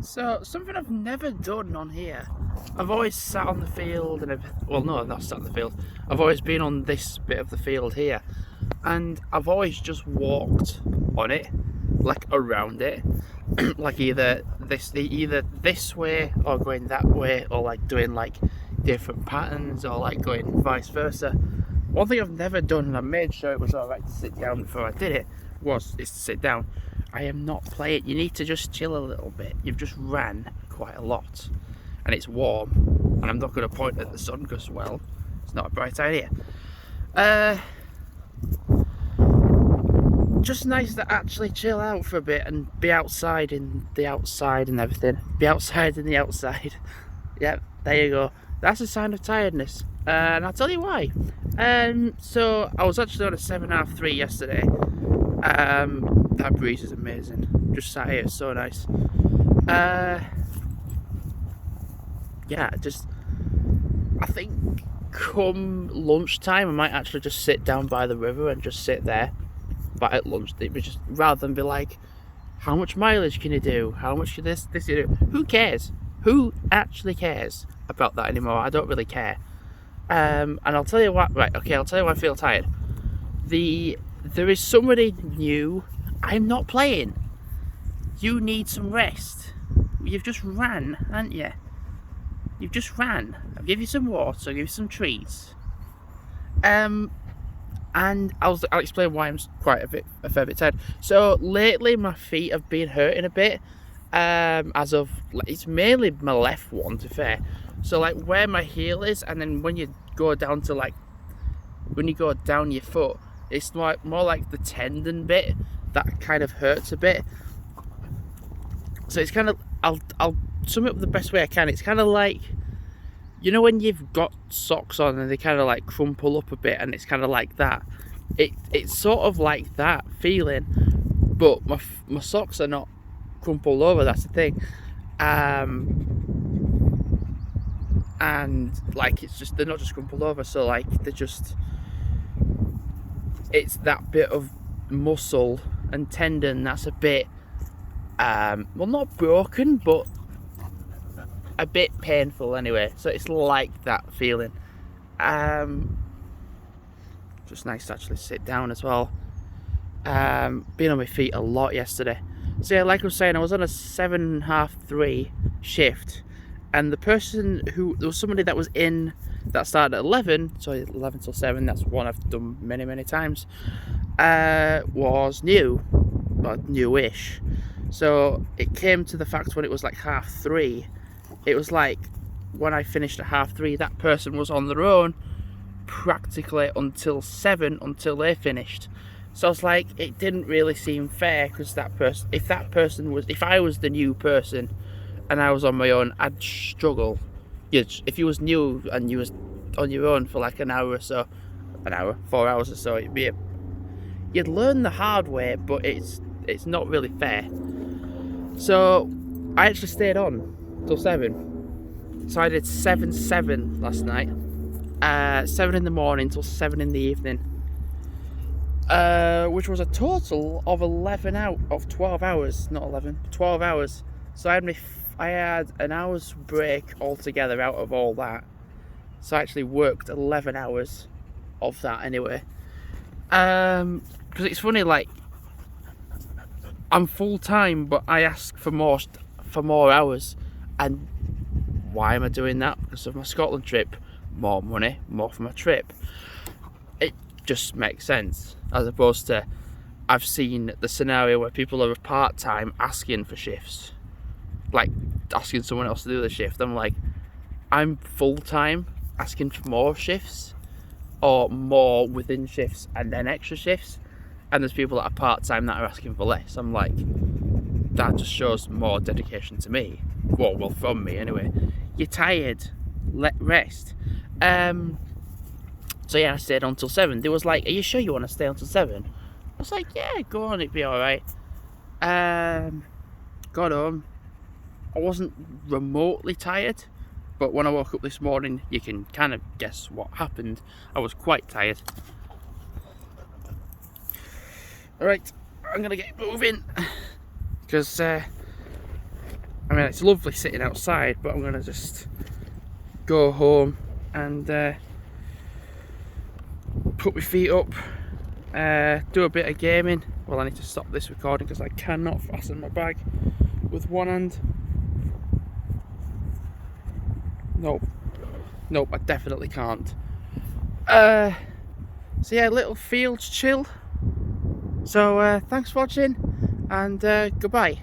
So, something I've never done on here. I've always sat on the field and well, no, I've not sat on the field. I've always been on this bit of the field here, and I've always just walked on it, like around it, like either this way or going that way, or like doing like different patterns, or like going vice versa. One thing I've never done, and I made sure it was alright to sit down before I did it, is to sit down. I am not playing. You need to just chill a little bit. You've just ran quite a lot, and it's warm, and I'm not going to point at the sun because, well, it's not a bright idea. Just nice to actually chill out for a bit and be outside in the outside and everything. Be outside in the outside. Yep, there you go. That's a sign of tiredness, and I'll tell you why. So I was actually on a 7.5 yesterday. That breeze is amazing. Just sat here, it's so nice. Yeah, I think come lunchtime I might actually just sit down by the river and just sit there. But at lunch, just rather than be like, how much mileage can you do? How much can this you do? Who cares? Who actually cares about that anymore? I don't really care. And I'll tell you what. Right, okay, I'll tell you why I feel tired. There is somebody new. I'm not playing. You need some rest. You've just ran, haven't you? You've just ran. I'll give you some water. I'll give you some treats. And I'll explain why I'm quite a fair bit tired. So lately, my feet have been hurting a bit. It's mainly my left one, to be fair. So like where my heel is, and then when you go down to when you go down your foot, it's more like the tendon bit that kind of hurts a bit. So it's kind of, I'll sum it up the best way I can. It's kind of like, you know when you've got socks on and they kind of like crumple up a bit, and it's kind of like that. It's sort of like that feeling, but my socks are not crumpled over. That's the thing. And like they're not just crumpled over. So like it's that bit of muscle and tendon that's a bit well, not broken, but a bit painful anyway. So it's like that feeling. Just nice to actually sit down as well. Been on my feet a lot yesterday. So yeah, like I was saying, I was on a 7.5 shift, and there was somebody that was in that started at 11, so 11 till 7, that's one I've done many times, was new, or newish. So it came to the fact when it was like 3:30, it was like when I finished at 3:30, that person was on their own practically until 7, until they finished. So I was like, it didn't really seem fair, because if I was the new person and I was on my own, I'd struggle. If you was new and you was on your own for like 4 hours or so, you'd learn the hard way, but it's not really fair. So I actually stayed on till 7. So I did 7 last night. 7 in the morning till 7 in the evening. Which was a total of 12 hours, not 11, 12 hours. So I had an hour's break altogether out of all that. So I actually worked 11 hours of that anyway. Because it's funny, like, I'm full time, but I ask for more hours. And why am I doing that? Because of my Scotland trip. More money, more for my trip. It just makes sense, as opposed to, I've seen the scenario where people are part-time asking for shifts, like asking someone else to do the shift. I'm like, I'm full-time asking for more shifts, or more within shifts and then extra shifts, and there's people that are part-time that are asking for less. I'm like, that just shows more dedication to me. Well, from me anyway. You're tired, rest. So yeah, I stayed on till 7. They was like, are you sure you want to stay until 7? I was like, yeah, go on, it'd be alright. Got home. I wasn't remotely tired, but when I woke up this morning, you can kind of guess what happened. I was quite tired. Alright, I'm gonna get moving, because I mean, it's lovely sitting outside, but I'm gonna just go home and put my feet up, do a bit of gaming. Well, I need to stop this recording because I cannot fasten my bag with one hand. Nope, I definitely can't. So yeah, little fields chill. So thanks for watching, and goodbye.